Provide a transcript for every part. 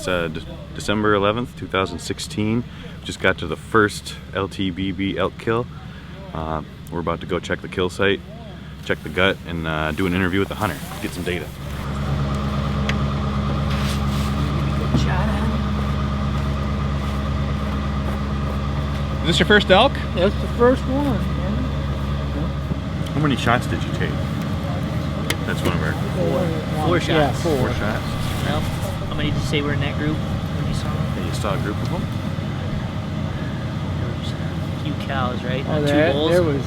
It's December 11th, 2016. Just got to the first LTBB elk kill. We're about to go check the kill site, check the gut, and do an interview with the hunter, get some data. Is this your first elk? That's the first one. Yeah. How many shots did you take? That's one of our... Four shots. Yeah, Four shots? Well, how many did you say were in that group when you saw them? Yeah, you saw a group of them? There was a few cows, right? Oh, Two there bulls. was,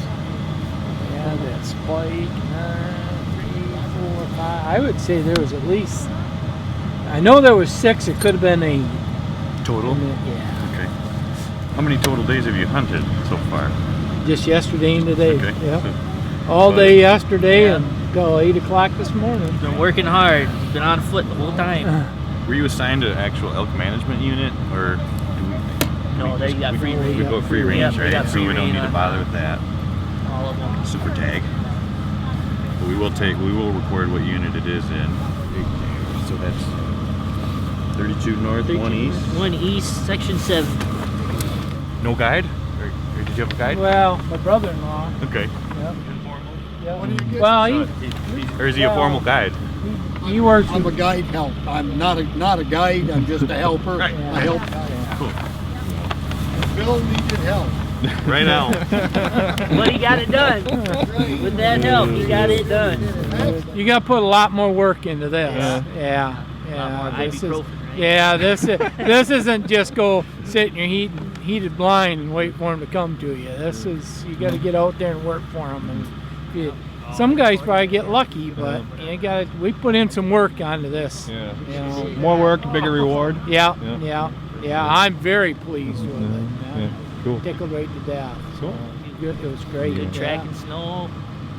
yeah, that spike, 3, 4, 5. I would say there was at least, I know there was 6. It could have been 8. Total? Yeah. Okay. How many total days have you hunted so far? Just yesterday and today. Okay. Yeah. So, All day yesterday Yeah. until 8 o'clock this morning. Been working hard. Been on foot the whole time. were you assigned to an actual elk management unit, or? No, they got free range. We go free range, Yep, we right? got So free we don't rein need to on bother with that. all of them. Super tag. But we will record what unit it is in. So that's 32 north, 1 east. 1 east, section 7. No guide? Or did you have a guide? Well, my brother-in-law. Okay. Yep. What do you get? Well, Or is he a formal guide? he works I'm a with, guide help. I'm not a guide. I'm just a helper. Right. I help. Cool. Bill needed help. Right now. But he got it done. With that help, he got it done. you got to put a lot more work into this. Yeah. Yeah. This is, Ibuprofen, right? yeah, this isn't just go sit in your heated blind and wait for them to come to you. This is, you got to get out there and work for them. And some guys probably get lucky, but we put in some work onto this. Yeah. You know. More work, bigger reward. Yeah. I'm very pleased with it. Yeah. Cool. Tickled right to death. Cool. It was great. Good tracking snow,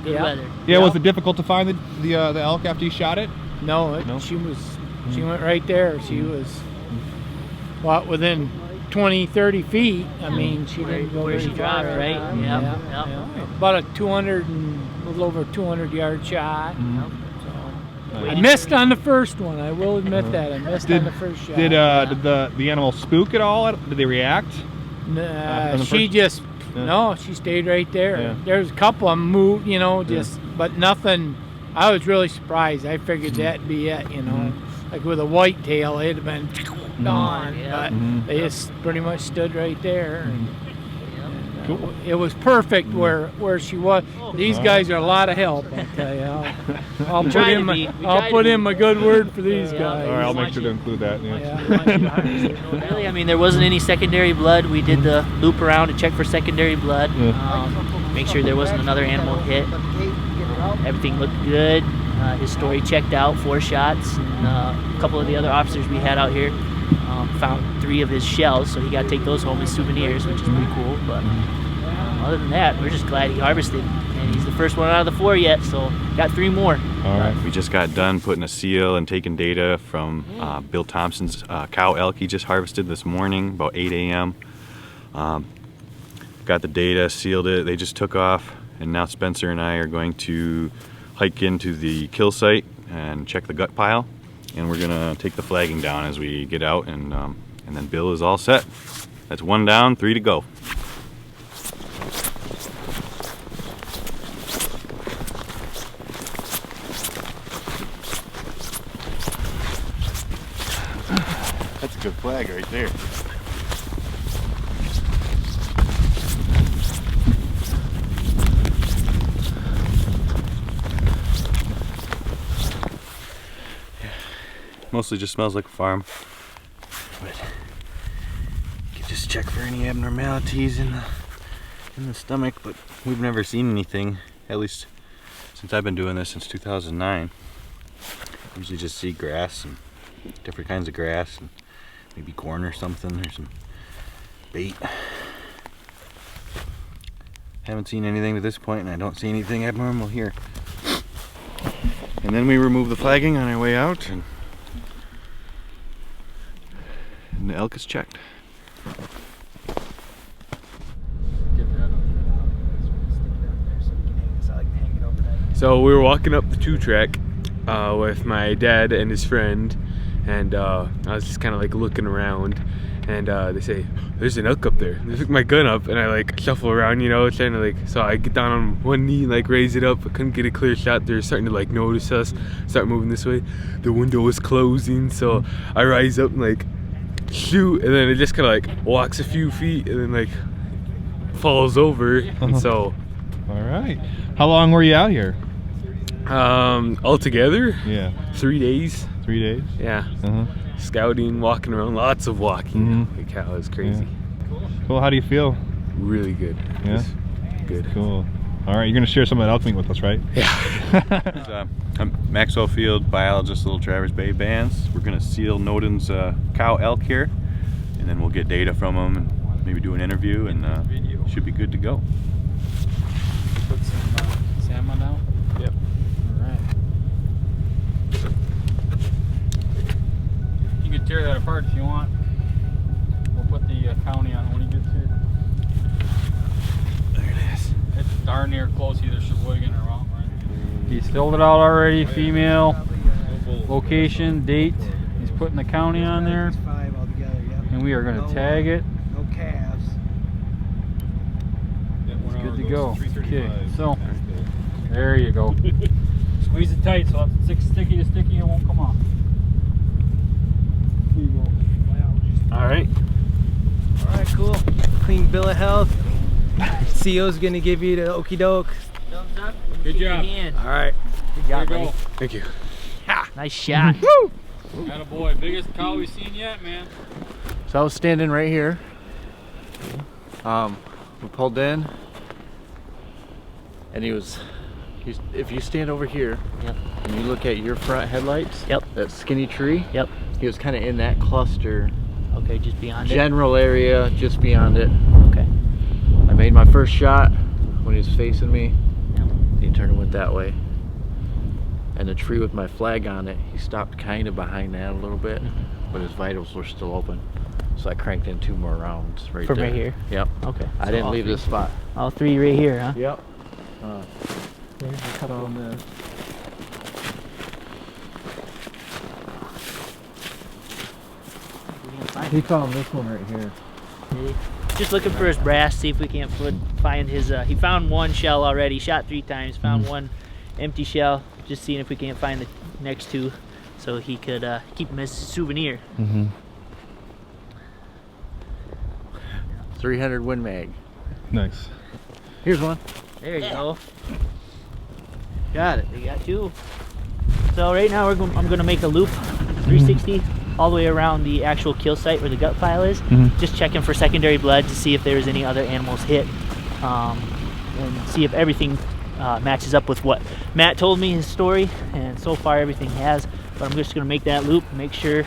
good Yeah. weather. Yeah, was it difficult to find the elk after you shot it? No, No? she went right there. She was, within 20, 30 feet. I mean, she didn't go Where very she dropped, far. right? Yep. About a 200 and a little over 200-yard shot. Yep. I missed on the first one. I will admit that. I missed on the first shot. Did the animal spook at all? Did they react? on the She first- just, Yeah. no, she stayed right there. Yeah. There's a couple of them moved, but nothing. I was really surprised. I figured that'd be it, Like with a white tail, it'd have been gone. Yeah. But they just pretty much stood right there. And, Cool. it was perfect where she was. These guys are a lot of help, I'll tell you. I'll put try in to my be. We I'll try put to in my good word for these Yeah. guys. All right, I'll want make sure you- to include that. Yeah. Yeah. Really, I mean, there wasn't any secondary blood. We did the loop around to check for secondary blood. Make sure there wasn't another animal hit. Everything looked good. His story checked out, 4 shots. And, a couple of the other officers we had out here found 3 of his shells, so he got to take those home as souvenirs, which is pretty cool. But other than that, we're just glad he harvested. And he's the first one out of the 4 yet, so got 3 more. All right. We just got done putting a seal and taking data from Bill Thompson's cow elk he just harvested this morning, about 8 a.m. Got the data, sealed it, they just took off, and now Spencer and I are going to hike into the kill site and check the gut pile, and we're gonna take the flagging down as we get out, and then Bill is all set. That's 1 down, 3 to go. That's a good flag right there. Mostly just smells like a farm, but you can just check for any abnormalities in the stomach. But we've never seen anything, at least since I've been doing this since 2009. Usually just see grass and different kinds of grass and maybe corn or something, or some bait. Haven't seen anything to this point, and I don't see anything abnormal here. And then we remove the flagging on our way out, and the elk is checked. So we were walking up the 2 track with my dad and his friend, and I was just kind of like looking around, and they say, "There's an elk up there." They pick my gun up, and I like shuffle around, you know, trying to like. So I get down on one knee and like raise it up. I couldn't get a clear shot. They're starting to like notice us, start moving this way. The window was closing, so I rise up and like shoot, and then it just kind of like walks a few feet, and then like falls over. And so, All right. How long were you out here? altogether, Yeah. 3 days. 3 days. Yeah. Uh-huh. Scouting, walking around, lots of walking. Holy cow, it was crazy. Cool. How do you feel? Really good. Yeah? Just good. Cool. All right, you're gonna share some of that elk meat with us, right? Yeah. I'm Maxwell Field biologist, Little Traverse Bay Bands. We're gonna seal Noden's cow elk here, and then we'll get data from them and maybe do an interview, and should be good to go. Put some salmon out? Yep. Alright. You can tear that apart if you want. We'll put the county on when he gets here. There it is. It's darn near close, either Sheboygan or Mount, right? He's filled it out already, female, location, date. He's putting the county on there. 5 altogether, yep. And we are going to tag it. No calves. It's good to go. Okay, so there you go. Squeeze it tight so if it's sticky to sticky, it won't come off. Here you go. All right. All right, cool. Clean bill of health. CO's gonna give you the okey doke. Thumbs up. Good job. All right. Good job, There you buddy. go. Thank you. Nice shot. Attaboy. Biggest cow we've seen yet, man. So I was standing right here. We pulled in, and he's if you stand over here, Yep. and you look at your front headlights, Yep. that skinny tree, Yep. he was kind of in that cluster, Okay, just beyond it. general area, just beyond it. Okay. I made my first shot when he was facing me. Yep. He turned and went that way. And the tree with my flag on it, he stopped kind of behind that a little bit, but his vitals were still open. So I cranked in 2 more rounds right From there. right here? Yep. Okay. I So didn't all leave three. this spot. All 3 right here, huh? Yep. There's a couple of the. He found this one right here. Just looking for his brass, see if we can't find his. He found 1 shell already, shot 3 times, found 1 empty shell. Just seeing if we can't find the next 2 so he could keep them as a souvenir. 300 Win Mag. Nice. Here's one. There you go. Got it. We got 2. So right now I'm going to make a loop 360 all the way around the actual kill site where the gut pile is. Just checking for secondary blood to see if there's any other animals hit, and see if everything matches up with what Matt told me his story, and so far everything has. But I'm just going to make that loop, make sure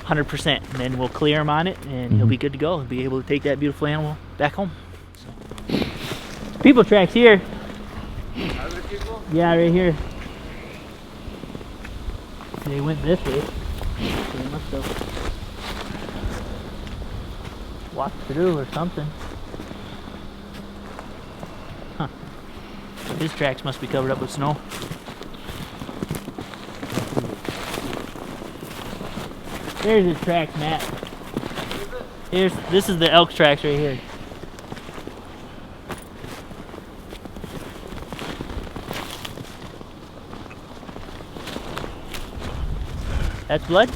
100%, and then we'll clear him on it, and he'll be good to go. He'll be able to take that beautiful animal back home. So. People tracks here. Yeah, right here. They went this way. So they must have walked through or something. Huh. His tracks must be covered up with snow. There's his tracks, Matt. This is the elk tracks right here. That's blood?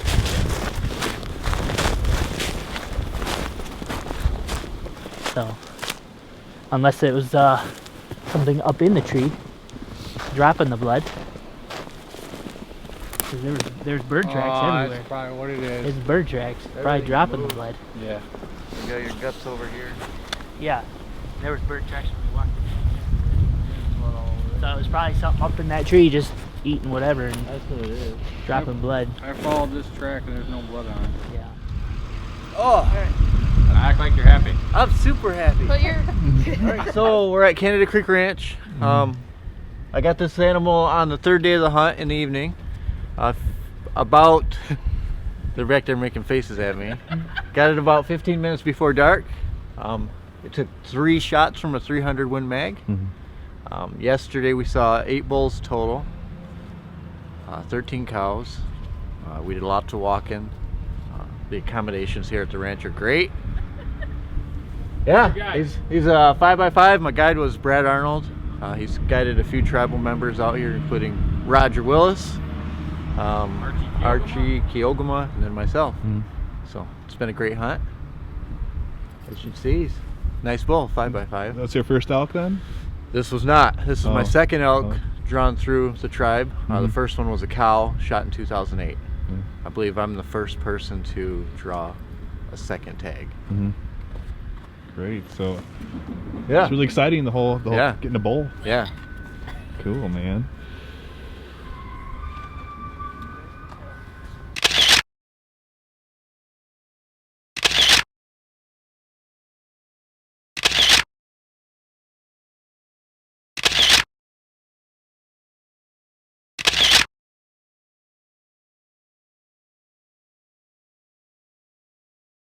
So, unless it was something up in the tree dropping the blood. 'Cause there's bird tracks everywhere. That's probably what it is. It's bird tracks, probably dropping the blood. Yeah. You got your guts over here. Yeah, there was bird tracks when we walked. So it was probably something up in that tree just eating whatever and That's what it is. dropping blood. I followed this track and there's no blood on it. Yeah. Oh, Act like you're happy. I'm super happy. But you're Alright, so we're at Canada Creek Ranch. I got this animal on the 3rd day of the hunt in the evening. About they're back there making faces at me. Got it about 15 minutes before dark. It took 3 shots from a 300 Win Mag. Yesterday we saw 8 bulls total, 13 cows. We did lots of walking. The accommodations here at the ranch are great. Yeah, he's a 5x5. My guide was Brad Arnold. He's guided a few tribal members out here, including Roger Willis, Archie Kiogama, and then myself. So it's been a great hunt. As you can see, he's a nice bull, 5x5. That's your first elk then? This was not. This is my second elk drawn through the tribe. The first one was a cow shot in 2008. I believe I'm the first person to draw a second tag. Great. So yeah, it's really exciting. The whole getting a bull. Yeah. Cool, man.